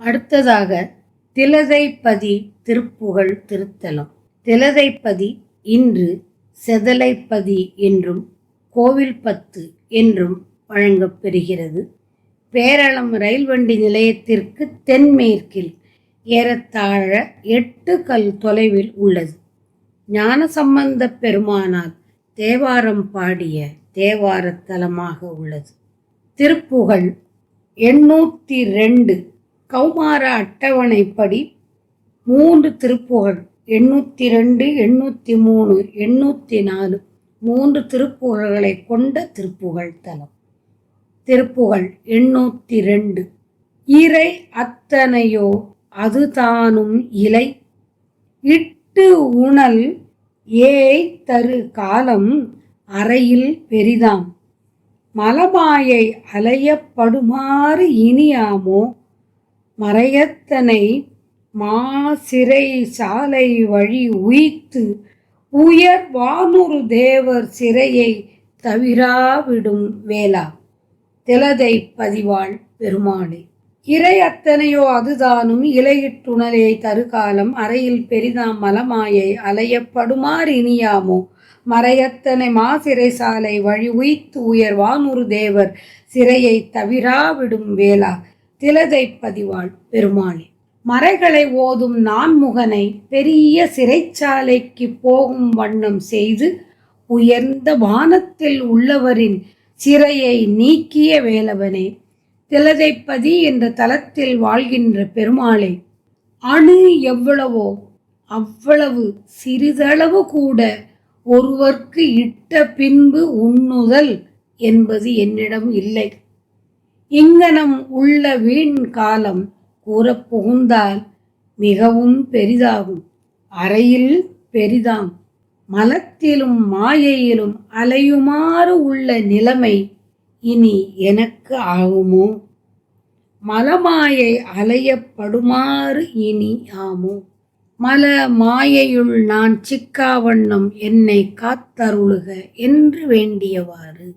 அடுத்ததாக திலதைப்பதி திருப்புகழ் திருத்தலம். திலதைப்பதி இன்று செதலைப்பதி என்றும் கோவில்பத்து என்றும் வழங்கப்பெறுகிறது. பேரளம் ரயில் வண்டி நிலையத்திற்கு தென்மேற்கில் ஏறத்தாழ 8 கல் தொலைவில் உள்ளது. ஞானசம்பந்தப் பெருமானால் தேவாரம் பாடிய தேவாரத் தலமாக உள்ளது. திருப்புகழ் 802 கௌமார அட்டவணைப்படி 3 திருப்புகழ் 802, 803, 804 3 திருப்புகழ்களை கொண்ட திருப்புகழ் தலம். திருப்புகழ் 802 இறை அத்தனையோ அதுதானும் இலை இட்டு உணல் ஏய் தரு காலம் அறையில் பெரிதாம் மலமாயை அலையப்படுமாறு இனியாமோ மறையத்தனை மாசிறை சாலை வழி உய்த்து உயர் வானுறு தேவர் சிறையை தவிராவிடும் வேளா. திலதை பதிவாள் பெருமாளே. இறை அத்தனையோ அதுதானும் இலையிட்டுணலே தருகாலம் அறையில் பெரிதாம் மலமாயை அலையப்படுமாறு இனியாமோ மறையத்தனை மாசிறை சாலை வழி உய்த்து உயர் வானுறு தேவர் சிறையை தவிராவிடும் வேளா. திலதை பதிவாள் பெருமாளே. மறைகளை ஓதும் நான்முகனை பெரிய சிறைச்சாலைக்கு போகும் வண்ணம் செய்து உயர்ந்த வானத்தில் உள்ளவரின் சிறையை நீக்கிய வேலவனே. திலதைப்பதி என்ற தலத்தில் வாழ்கின்ற பெருமாளே. அணு எவ்வளவோ அவ்வளவு சிறிதளவு கூட ஒருவர்க்கு இட்ட பின்பு உண்ணுதல் என்பது என்னிடம் இல்லை. இங்கனம் உள்ள வீண் காலம் கூறப் புகுந்தால் மிகவும் பெரிதாகும். அறையில் பெரிதாம் மலத்திலும் மாயையிலும் அலையுமாறு உள்ள நிலைமை இனி எனக்கு ஆகுமோ? மலமாயை அலையப்படுமாறு இனி ஆமோ? மல மாயையுள் நான் சிக்காவண்ணம் என்னை காத்தருளுக என்று வேண்டியவாறு